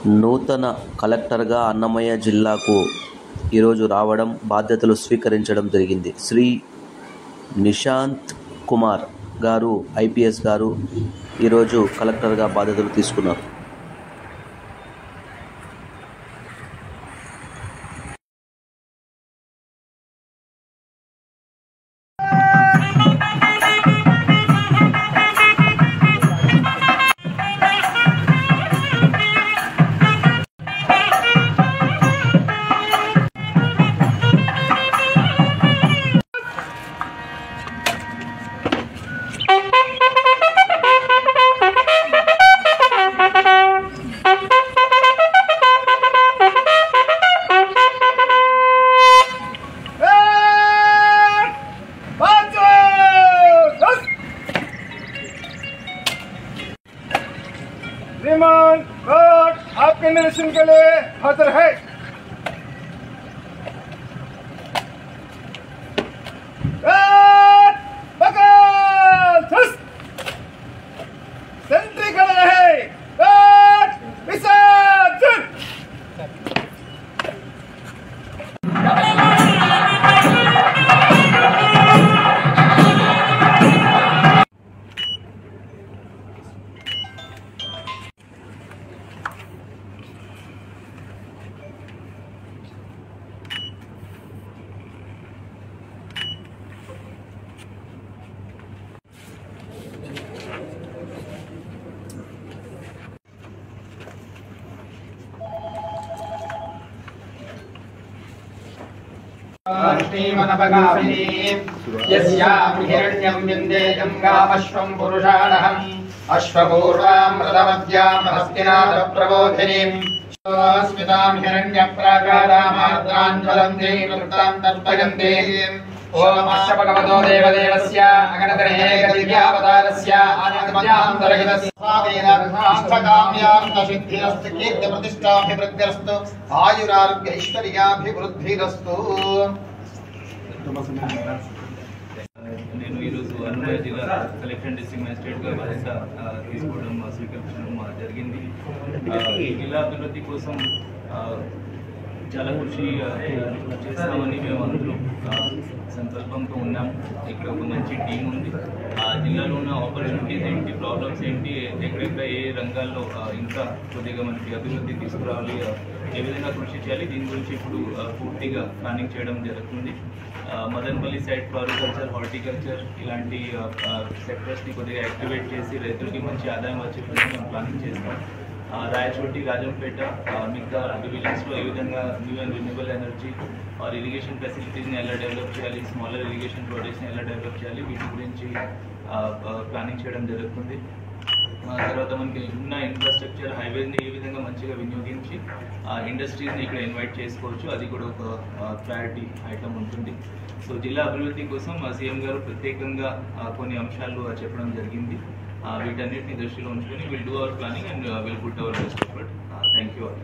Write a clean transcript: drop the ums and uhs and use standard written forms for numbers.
నూతన కలెక్టర్గా అన్నమయ్య జిల్లాకు ఈరోజు రావడం, బాధ్యతలు స్వీకరించడం జరిగింది. శ్రీ నిశాంత్ కుమార్ గారు ఐపీఎస్ గారు ఈరోజు కలెక్టర్గా బాధ్యతలు తీసుకున్నారు. श्रीमान कोर्ट आपके निरीक्षण के लिए हाजिर है। सेंट्री खड़ा है। विसर्जन। यस्याहिरण्यं पुरुषाणहम् अश्वपूर्वामृतमद्यां हस्तिनाथ प्रबोधिनीं स्मितां हिरण्यप्राकारामार्द्राञ्ज्वलन्तीं वृत्तां तर्पयन्ति। ओम अस्य भगवतो देवदेवस्य अगणतरेकदिव्यावतारस्य आनन्दमध्यान्तरहितस्य इष्टकाम्यार्थसिद्धिरस्तु कीर्तिप्रतिष्ठाभिवृद्धिरस्तु आयुरारोग्य ऐश्वर्याभिवृद्धिरस्तु। నేను ఈరోజు అన్నమయ్య జిల్లా కలెక్టర్ డిస్ట్రిక్ట్ మ్యాజిస్ట్రేట్గా బాధ్యత తీసుకోవడం స్వీకరించడం జరిగింది. ఈ జిల్లా అభివృద్ధి కోసం చాలా కృషి చేస్తామని మేము అందరూ సంకల్పంతో ఉన్నాము. ఇక్కడ ఒక మంచి టీం ఉంది. ఆ జిల్లాలో ఉన్న ఆపర్చునిటీస్ ఏంటి, ప్రాబ్లమ్స్ ఏంటి, ఎక్కడెక్కడ ఏ రంగాల్లో ఇంకా కొద్దిగా మనకి అభివృద్ధి తీసుకురావాలి, ఏ విధంగా కృషి చేయాలి, దీని గురించి ఇప్పుడు పూర్తిగా ప్లానింగ్ చేయడం జరుగుతుంది. మదనపల్లి సైడ్ ఫ్లోరికల్చర్, హార్టికల్చర్ ఇలాంటి సెక్టర్స్ని కొద్దిగా యాక్టివేట్ చేసి రైతులకి మంచి ఆదాయం వచ్చే విధంగా మేము ప్లానింగ్ చేస్తాం. రాయచోటి, రాజంపేట మిగతా డివిజన్స్లో ఏ విధంగా new and renewable energy or irrigation ఫెసిలిటీస్ని ఎలా డెవలప్ చేయాలి, స్మాలర్ ఇరిగేషన్ ప్రాజెక్ట్స్ని ఎలా డెవలప్ చేయాలి, వీటి గురించి ప్లానింగ్ చేయడం జరుగుతుంది. తర్వాత మనకి ఉన్న ఇన్ఫ్రాస్ట్రక్చర్, హైవేస్ని ఏ విధంగా మంచిగా వినియోగించి ఇండస్ట్రీస్ని ఇక్కడ ఇన్వైట్ చేసుకోవచ్చు, అది కూడా ఒక ప్రయారిటీ ఐటమ్ ఉంటుంది. సో జిల్లా అభివృద్ధి కోసం సీఎం గారు ప్రత్యేకంగా కొన్ని అంశాలు చెప్పడం జరిగింది. వీటన్నిటిని దృష్టిలో ఉంచుకొని will do our planning and will put our best effort. Thank you all.